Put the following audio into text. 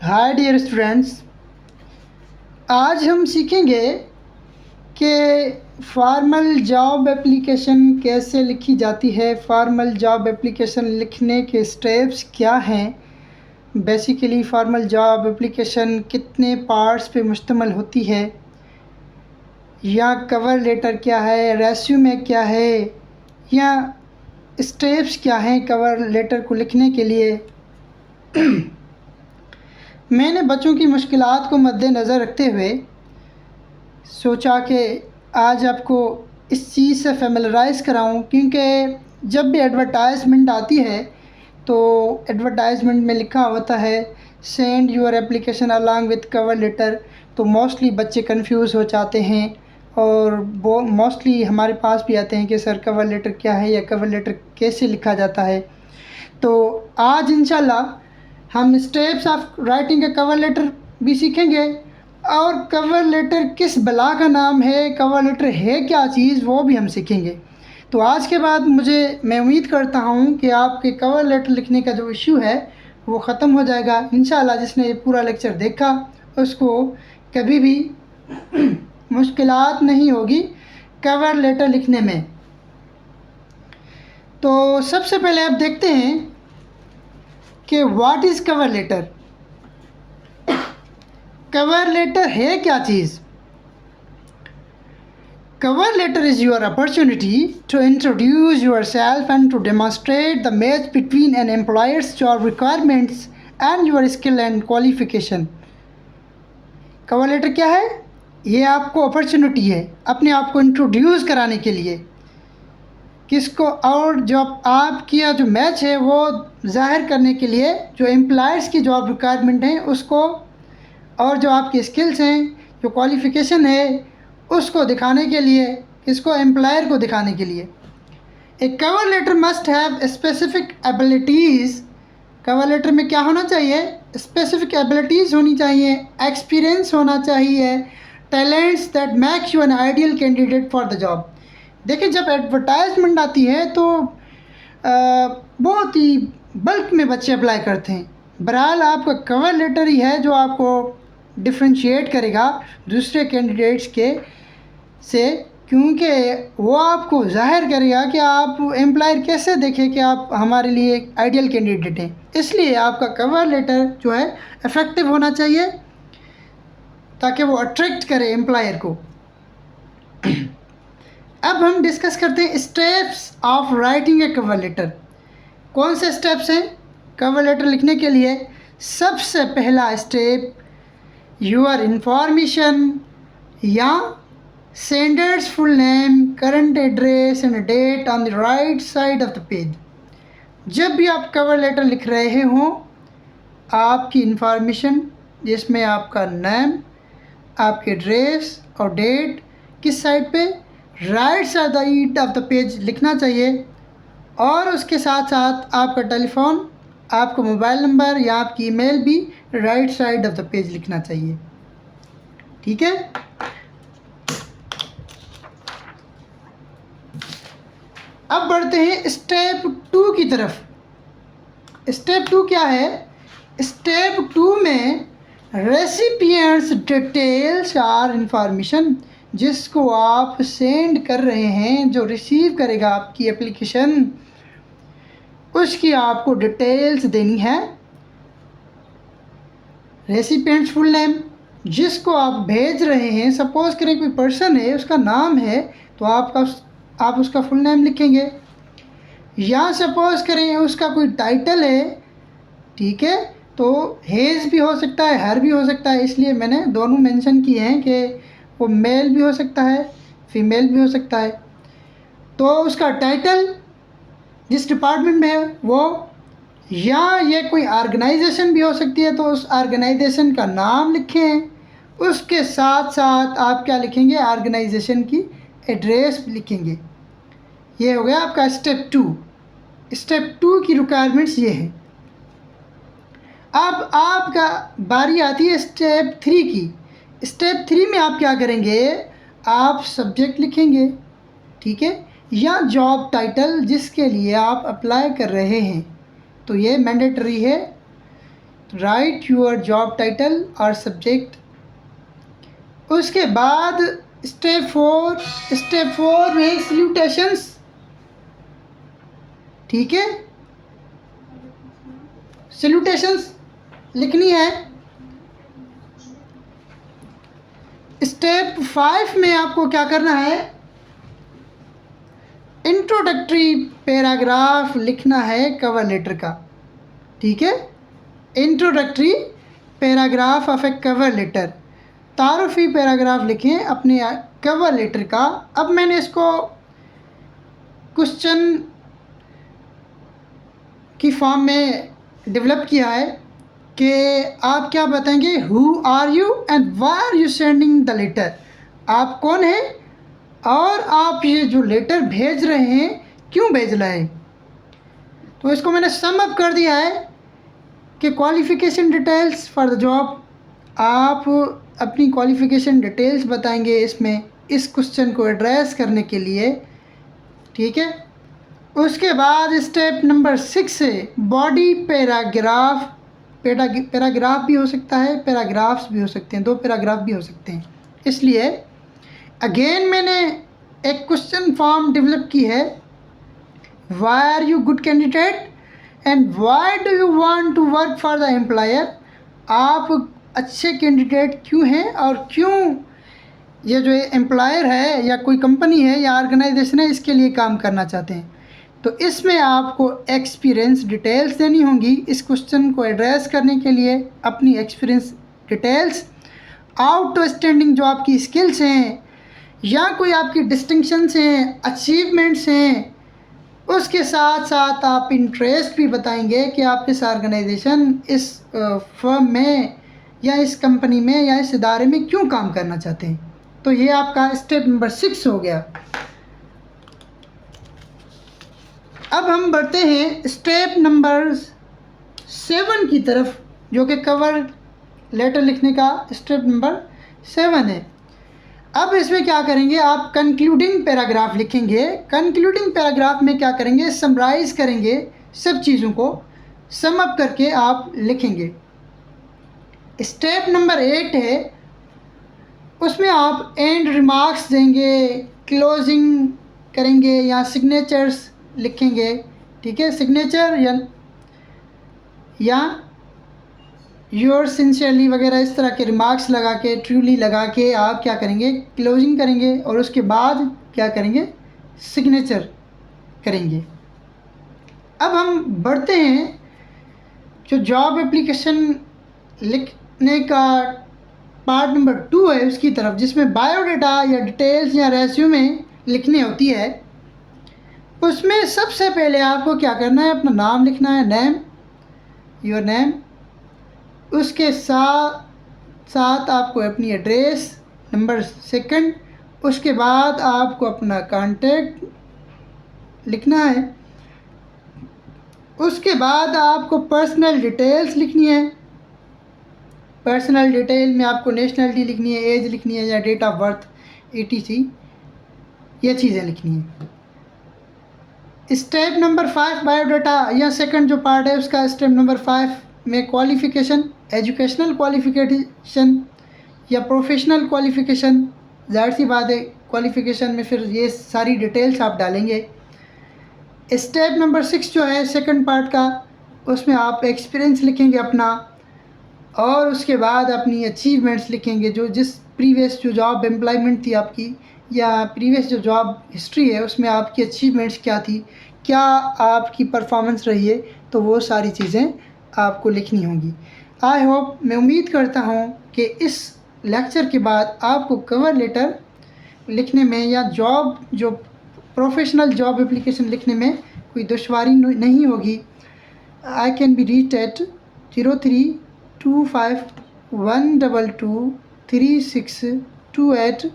Hi dear students, आज हम सीखेंगे कि फॉर्मल जॉब एप्लीकेशन कैसे लिखी जाती है। फॉर्मल जॉब एप्लीकेशन लिखने के स्टेप्स क्या हैं। बेसिकली फॉर्मल जॉब एप्लीकेशन कितने पार्ट्स पे मुश्तमिल होती है, या कवर लेटर क्या है, रेज्यूमे क्या है, या स्टेप्स क्या हैं कवर लेटर को लिखने के लिए। मैंने बच्चों की मुश्किलात को मद्देनज़र रखते हुए सोचा कि आज आपको इस चीज़ से फेमिलराइज़ कराऊं, क्योंकि जब भी एडवर्टाइजमेंट आती है तो एडवर्टाइजमेंट में लिखा होता है send your application along with cover letter. तो मोस्टली बच्चे कंफ्यूज हो जाते हैं और वो मोस्टली हमारे पास भी आते हैं कि सर कवर लेटर क्या है या कवर लेटर कैसे लिखा जाता है। तो आज इंशाल्लाह हम steps of writing a cover letter भी सीखेंगे, और कवर लेटर किस बला का नाम है, कवर लेटर है क्या चीज़, वो भी हम सीखेंगे। तो आज के बाद मैं उम्मीद करता हूँ कि आपके कवर लेटर लिखने का जो इशू है वो ख़त्म हो जाएगा इंशाल्लाह। जिसने ये पूरा लेक्चर देखा उसको कभी भी मुश्किलात नहीं होगी कवर लेटर लिखने में। तो सबसे पहले आप देखते हैं कि what is cover letter. Cover letter है क्या चीज़। Cover letter is your opportunity to introduce yourself and to demonstrate the match between an employers job requirements and your skill and qualification. Cover letter क्या है? ये आपको opportunity है अपने आप को इंट्रोड्यूस कराने के लिए किसको, और जो आपकी जो मैच है वो ज़ाहिर करने के लिए, जो एम्प्लॉयर्स की जॉब रिक्वायरमेंट है उसको, और जो आपकी स्किल्स हैं, जो क्वालिफ़िकेशन है उसको दिखाने के लिए, इसको एम्प्लॉयर को दिखाने के लिए। A cover letter must have specific abilities. Cover letter में क्या होना चाहिए? स्पेसिफिक एबिलिटीज़ होनी चाहिए, एक्सपीरियंस होना चाहिए, talents that make you an ideal candidate for the job. देखिए, जब एडवर्टाइजमेंट आती है तो बहुत ही बल्क में बच्चे अप्लाई करते हैं। बहरहाल आपका कवर लेटर ही है जो आपको डिफ्रेंशिएट करेगा दूसरे कैंडिडेट्स के से, क्योंकि वो आपको ज़ाहिर करेगा कि आप एम्प्लॉयर कैसे देखें कि आप हमारे लिए एक आइडियल कैंडिडेट हैं। इसलिए आपका कवर लेटर जो है इफ़ेक्टिव होना चाहिए ताकि वो अट्रैक्ट करे एम्प्लॉयर को। अब हम डिस्कस करते हैं steps of writing a cover letter. कौन से स्टेप्स हैं कवर लेटर लिखने के लिए? सबसे पहला स्टेप, योर इंफॉर्मेशन या sender's full name, current address and date on the right side of the page. जब भी आप कवर लेटर लिख रहे हों, आपकी इंफॉर्मेशन जिसमें आपका नेम, आपके एड्रेस और डेट किस साइड पे, right side of the page लिखना चाहिए, और उसके साथ साथ आपका टेलीफोन, आपका मोबाइल नंबर या आपकी ईमेल भी right side of the page लिखना चाहिए। ठीक है। अब बढ़ते हैं स्टेप 2 की तरफ। स्टेप 2 क्या है? स्टेप 2 में रेसिपिएंट्स डिटेल्स और इंफॉर्मेशन, जिसको आप सेंड कर रहे हैं, जो रिसीव करेगा आपकी एप्लीकेशन, उसकी आपको डिटेल्स देनी है। रेसिपिएंट्स फुल नेम, जिसको आप भेज रहे हैं, सपोज़ करें कोई पर्सन है, उसका नाम है तो आप उसका फुल नेम लिखेंगे। या सपोज़ करें उसका कोई टाइटल है, ठीक है, तो हेज़ भी हो सकता है, हर भी हो सकता है, इसलिए मैंने दोनों मेंशन किए हैं कि वो मेल भी हो सकता है, फीमेल भी हो सकता है। तो उसका टाइटल जिस डिपार्टमेंट में है वो, या ये कोई ऑर्गेनाइजेशन भी हो सकती है तो उस ऑर्गेनाइजेशन का नाम लिखें। उसके साथ साथ आप क्या लिखेंगे? ऑर्गेनाइजेशन की एड्रेस लिखेंगे। ये हो गया आपका स्टेप 2। स्टेप 2 की रिक्वायरमेंट्स ये है। अब आपका बारी आती है स्टेप 3 की। स्टेप 3 में आप क्या करेंगे? आप सब्जेक्ट लिखेंगे, ठीक है, या जॉब टाइटल जिसके लिए आप अप्लाई कर रहे हैं। तो ये मैंडेटरी है। राइट योर जॉब टाइटल और सब्जेक्ट। उसके बाद स्टेप 4 में सल्यूटेशंस, ठीक है, सल्यूटेशंस लिखनी है। स्टेप 5 में आपको क्या करना है, इंट्रोडक्टरी पैराग्राफ लिखना है कवर लेटर का, ठीक है। Introductory paragraph of a cover letter, तारुफी पैराग्राफ लिखें अपने कवर लेटर का। अब मैंने इसको क्वेश्चन की फॉर्म में डेवलप किया है कि आप क्या बताएंगे, who are you and why are you sending the letter. आप कौन हैं और आप ये जो लेटर भेज रहे हैं क्यों भेज रहे हैं। तो इसको मैंने सम अप कर दिया है कि qualification details for the job, आप अपनी क्वालिफ़िकेशन डिटेल्स बताएंगे इसमें, इस क्वेश्चन को एड्रेस करने के लिए, ठीक है। उसके बाद स्टेप नंबर 6 है बॉडी पैराग्राफ। पैराग्राफ भी हो सकता है, पैराग्राफ्स भी हो सकते हैं, 2 पैराग्राफ भी हो सकते हैं। इसलिए अगेन मैंने एक क्वेश्चन फॉर्म डेवलप की है, why are you good candidate and why do you want to work for the employer. आप अच्छे कैंडिडेट क्यों हैं और क्यों ये जो एम्प्लॉयर है या कोई कंपनी है या ऑर्गेनाइजेशन है इसके लिए काम करना चाहते हैं। तो इसमें आपको एक्सपीरियंस डिटेल्स देनी होंगी इस क्वेश्चन को एड्रेस करने के लिए, अपनी एक्सपीरियंस डिटेल्स, आउटस्टैंडिंग जो आपकी स्किल्स हैं या कोई आपकी डिस्टिंक्शंस हैं, अचीवमेंट्स हैं। उसके साथ साथ आप इंटरेस्ट भी बताएंगे कि आप इस ऑर्गेनाइजेशन, इस फर्म में या इस कंपनी में या इस इदारे में क्यों काम करना चाहते हैं। तो ये आपका स्टेप नंबर 6 हो गया। अब हम बढ़ते हैं स्टेप नंबर 7 की तरफ, जो कि कवर लेटर लिखने का स्टेप नंबर 7 है। अब इसमें क्या करेंगे, आप कंक्लूडिंग पैराग्राफ लिखेंगे। कंक्लूडिंग पैराग्राफ में क्या करेंगे, समराइज करेंगे सब चीज़ों को, सम अप करके आप लिखेंगे। स्टेप नंबर 8 है, उसमें आप एंड रिमार्क्स देंगे, क्लोजिंग करेंगे या सिग्नेचर्स लिखेंगे, ठीक है। सिग्नेचर या योर सिंसियरली वगैरह इस तरह के रिमार्क्स लगा के, ट्रूली लगा के आप क्या करेंगे, क्लोजिंग करेंगे और उसके बाद क्या करेंगे, सिग्नेचर करेंगे। अब हम बढ़ते हैं जो जॉब एप्लीकेशन लिखने का पार्ट नंबर 2 है उसकी तरफ, जिसमें बायोडाटा या डिटेल्स या रेज्यूमे लिखनी होती है। उसमें सबसे पहले आपको क्या करना है, अपना नाम लिखना है, नेम, योर नेम। उसके साथ साथ आपको अपनी एड्रेस, नंबर 2। उसके बाद आपको अपना कांटेक्ट लिखना है। उसके बाद आपको पर्सनल डिटेल्स लिखनी है। पर्सनल डिटेल में आपको नेशनलिटी लिखनी है, एज लिखनी है या डेट ऑफ बर्थ, ETC, ये चीज़ें लिखनी है। स्टेप नंबर 5 बायोडाटा या सेकंड जो पार्ट है उसका, स्टेप नंबर 5 में क्वालिफ़िकेशन, एजुकेशनल क्वालिफ़िकेशन या प्रोफेशनल क्वालिफ़िकेशन, ज़ाहिर सी बात है क्वालिफ़िकेशन में फिर ये सारी डिटेल्स आप डालेंगे। स्टेप नंबर 6 जो है सेकंड पार्ट का, उसमें आप एक्सपीरियंस लिखेंगे अपना और उसके बाद अपनी अचीवमेंट्स लिखेंगे, जो जिस प्रीवियस जो जॉब एम्प्लॉयमेंट थी आपकी या प्रीवियस जो जॉब हिस्ट्री है उसमें आपकी अचीवमेंट्स क्या थी, क्या आपकी परफॉर्मेंस रही है, तो वो सारी चीज़ें आपको लिखनी होंगी। आई होप, मैं उम्मीद करता हूँ कि इस लेक्चर के बाद आपको कवर लेटर लिखने में या जॉब जो प्रोफेशनल जॉब एप्लीकेशन लिखने में कोई दुश्वारी नहीं होगी। I can be reached eight 0325122362 at